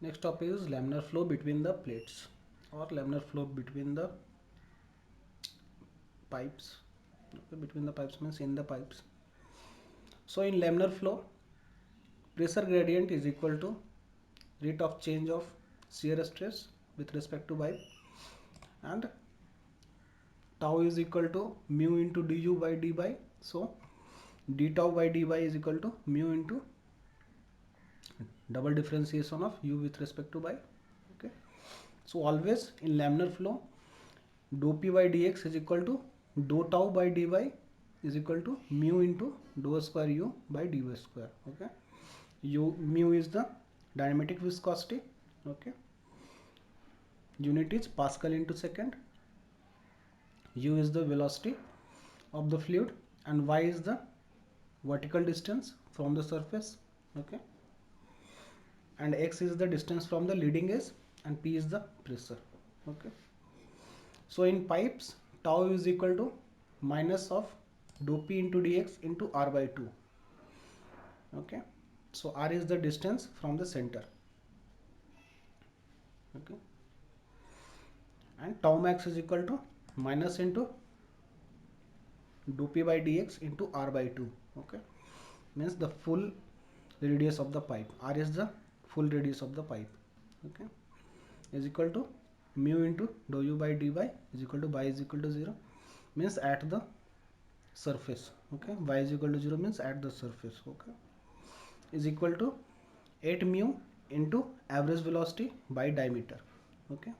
Next topic is laminar flow between the plates or laminar flow between the pipes. Okay, between the pipes means in the pipes. So in laminar flow, pressure gradient is equal to rate of change of shear stress with respect to pipe, and tau is equal to mu into du by dy. So d tau by dy is equal to mu into double differentiation of u with respect to y. Okay, so always in laminar flow, dou p by dx is equal to dou tau by dy is equal to mu into dou square u by dy square. Okay, mu is the dynamic viscosity. Okay, unit is Pascal into second. U is the velocity of the fluid, and y is the vertical distance from the surface. Okay, and x is the distance from the leading edge, and p is the pressure. Okay, so in pipes, tau is equal to minus of dou p into dx into r by 2. Okay, so r is the distance from the center. Okay, and tau max is equal to minus into dou p by dx into r by 2. Okay, means the full radius of the pipe. R is the full radius of the pipe. Okay, is equal to mu into dou u by dy is equal to y is equal to 0, means at the surface. Okay, y is equal to 0 means at the surface. Okay, is equal to 8 mu into average velocity by diameter. Okay,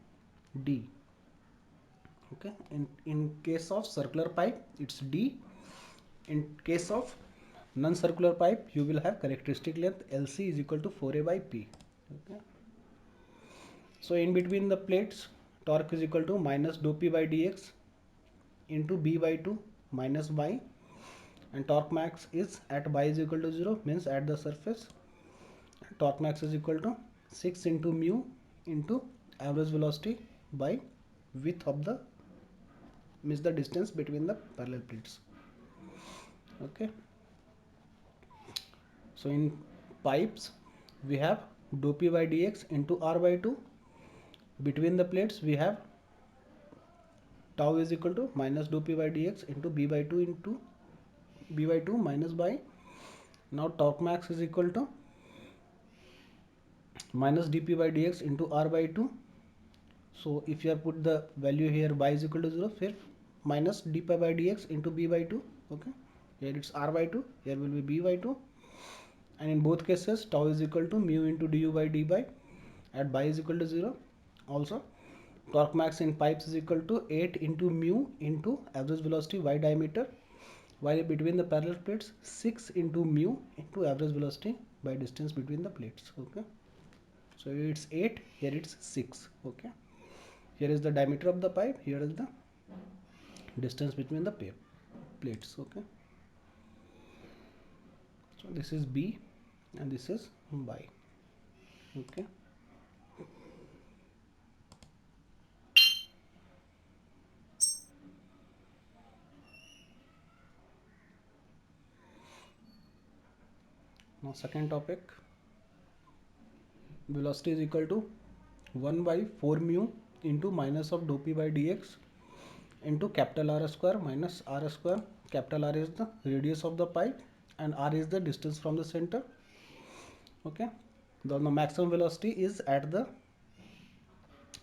d. Okay, in case of circular pipe it's d. In case of non-circular pipe, you will have characteristic length LC is equal to 4a by p. Okay, so in between the plates, torque is equal to minus dou p by dx into b by 2 minus y, and torque max is at y is equal to 0, means at the surface. Torque max is equal to 6 into mu into average velocity by width of the, means the distance between the parallel plates. Okay, so in pipes we have dou p by dx into r by 2. Between the plates we have tau is equal to minus dou p by dx into b by 2 into b by 2 minus by. Now torque max is equal to minus dp by dx into r by 2. So if you have put the value here, y is equal to 0, here minus dp by dx into b by 2. Okay, here it's r by 2, here will be b by 2, and in both cases tau is equal to mu into du by dy at y is equal to 0. Also torque max in pipes is equal to 8 into mu into average velocity y diameter, while between the parallel plates 6 into mu into average velocity by distance between the plates. Okay, so it's 8, here it's 6. Okay, here is the diameter of the pipe, here is the distance between the plates. Okay, so this is b and this is y. Okay, now second topic, velocity is equal to 1 by 4 mu into minus of dou p by dx into capital R square minus r square. Capital R is the radius of the pipe and r is the distance from the center. Okay, the maximum velocity is at the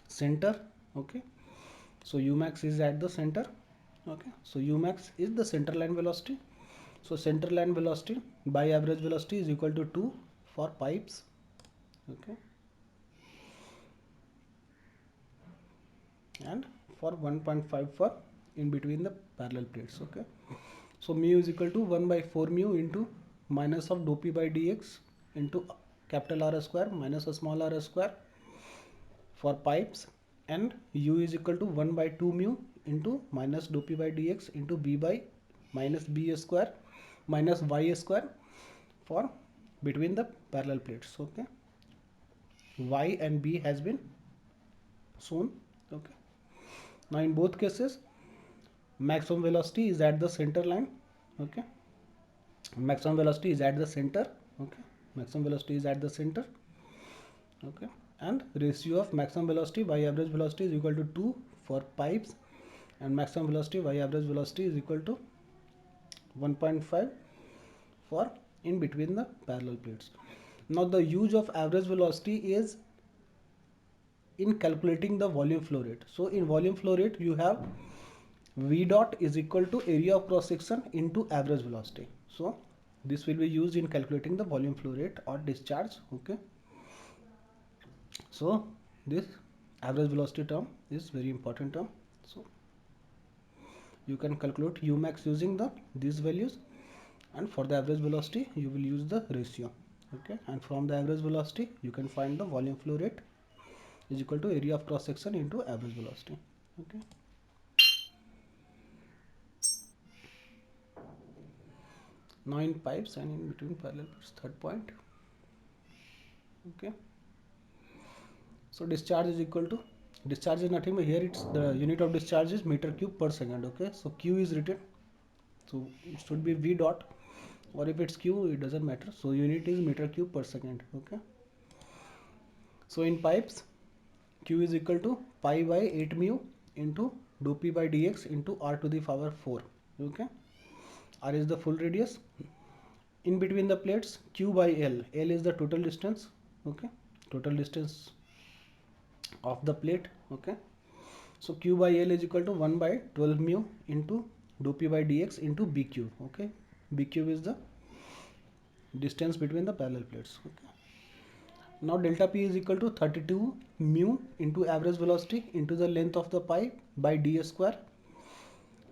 center. Okay, so u max is at the center. Okay, so u max is the center line velocity. So center line velocity by average velocity is equal to 2 for pipes. Okay, and for 1.5 for in between the parallel plates. Okay, so mu is equal to 1 by 4 mu into minus of dou p by dx into capital R square minus a small r square for pipes, and u is equal to 1 by 2 mu into minus dou p by dx into b by minus b square minus y square for between the parallel plates. Okay, y and b has been shown. Okay, now in both cases maximum velocity is at the center line. Okay, maximum velocity is at the center. Okay, maximum velocity is at the center. Okay, and ratio of maximum velocity by average velocity is equal to 2 for pipes, and maximum velocity by average velocity is equal to 1.5 for in between the parallel plates. Now the use of average velocity is in calculating the volume flow rate. So in volume flow rate you have V dot is equal to area of cross section into average velocity. So this will be used in calculating the volume flow rate or discharge. Okay. So this average velocity term is very important term. So you can calculate Umax using these values, and for the average velocity you will use the ratio. Okay, and from the average velocity you can find the volume flow rate is equal to area of cross section into average velocity. Okay. 9 pipes and in between parallel plates, third point. Okay. So discharge is equal to, discharge is nothing but here it's the unit of discharge is meter cube per second. Okay, so Q is written, so it should be V dot, or if it's Q it doesn't matter, so unit is meter cube per second. Okay, so in pipes Q is equal to pi by 8 mu into dou p by dx into r to the power 4. Okay, r is the full radius. In between the plates, Q by L, L is the total distance. Okay, total distance of the plate. Okay, so Q by L is equal to 1 by 12 mu into dou p by dx into b cube. Okay, b cube is the distance between the parallel plates. Okay, now delta p is equal to 32 mu into average velocity into the length of the pipe by d square,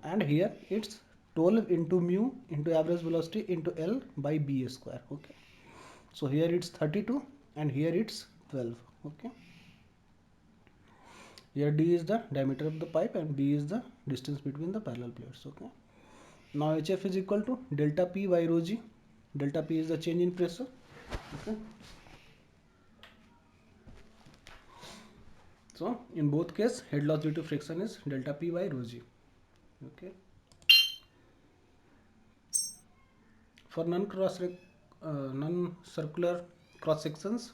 and here it's 12 into mu into average velocity into L by b square. Okay, so here it's 32 and here it's 12. Okay, here d is the diameter of the pipe and b is the distance between the parallel plates. Okay, now HF is equal to delta p by rho g. Delta p is the change in pressure. Okay, so in both case head loss due to friction is delta p by rho g. Okay, for non-circular cross sections,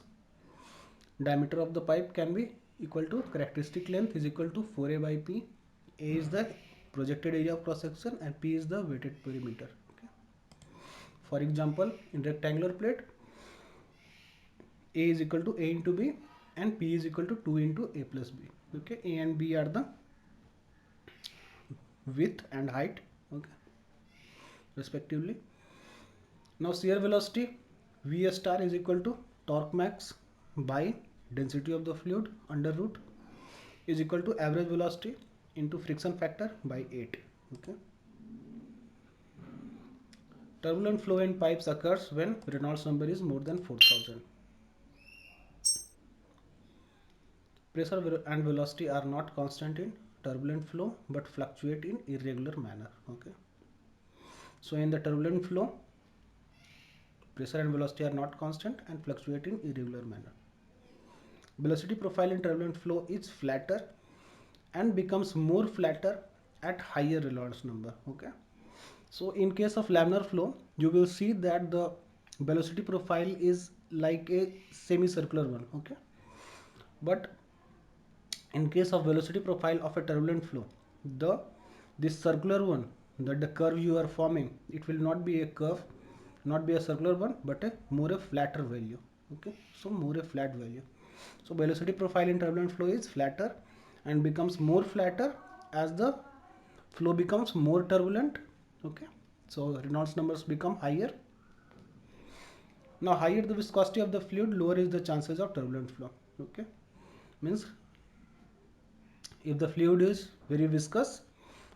diameter of the pipe can be equal to characteristic length is equal to 4a by p. A is the projected area of cross section and p is the weighted perimeter. Okay, for example, in rectangular plate, a is equal to a into b and p is equal to 2 into a plus b. Okay, a and b are the width and height, okay, respectively. Now shear velocity V star is equal to torque max by density of the fluid under root is equal to average velocity into friction factor by 8. Okay, turbulent flow in pipes occurs when Reynolds number is more than 4000. Pressure and velocity are not constant in turbulent flow but fluctuate in irregular manner. Okay, so in the turbulent flow, pressure and velocity are not constant and fluctuate in irregular manner. Velocity profile in turbulent flow is flatter and becomes more flatter at higher Reynolds number. Okay, so in case of laminar flow, you will see that the velocity profile is like a semicircular one. Okay, but in case of velocity profile of a turbulent flow, this circular one, that the curve you are forming, it will not be a curve, not be a circular one, but a more a flatter value. Okay, so more a flat value. So velocity profile in turbulent flow is flatter and becomes more flatter as the flow becomes more turbulent. Okay, so Reynolds numbers become higher. Now higher the viscosity of the fluid, lower is the chances of turbulent flow. Okay, means if the fluid is very viscous,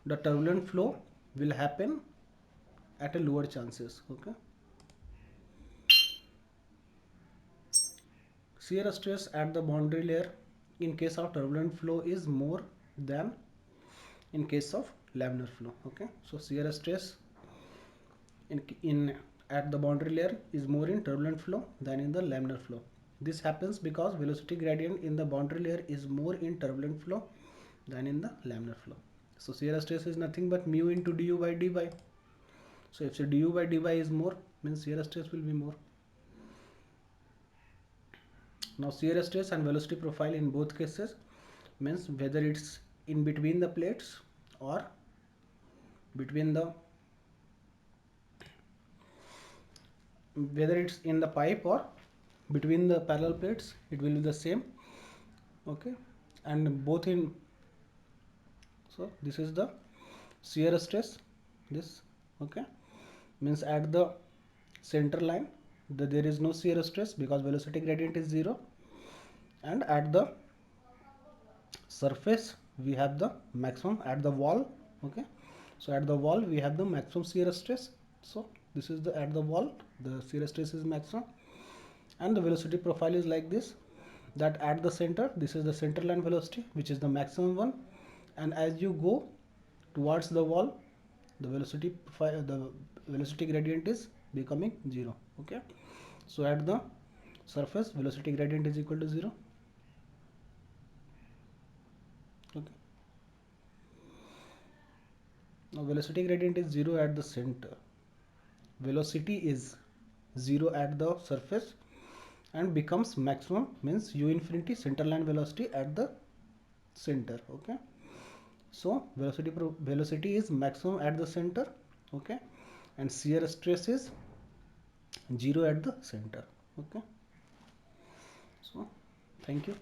the turbulent flow will happen at a lower chances. Okay, shear stress at the boundary layer in case of turbulent flow is more than in case of laminar flow. Okay, so shear stress in at the boundary layer is more in turbulent flow than in the laminar flow. This happens because velocity gradient in the boundary layer is more in turbulent flow than in the laminar flow. So shear stress is nothing but mu into du by dy. So if the du by dy is more, means shear stress will be more. Now shear stress and velocity profile in both cases means whether it's in between the plates or between the whether it's in the pipe or between the parallel plates, it will be the same. Okay, and both in, so this is the shear stress, this, okay, means at the center line there is no shear stress because velocity gradient is 0, and at the surface we have the maximum at the wall. Okay, so at the wall we have the maximum shear stress. So this is the at the wall the shear stress is maximum, and the velocity profile is like this, that at the center this is the center line velocity which is the maximum one, and as you go towards the wall the velocity profile, the velocity gradient is becoming 0. Okay, so at the surface velocity gradient is equal to 0. Okay, now velocity gradient is 0 at the center, velocity is 0 at the surface and becomes maximum means u infinity center line velocity at the center. Okay, so velocity is maximum at the center. Okay, and shear stress is 0 at the center. Okay, so thank you.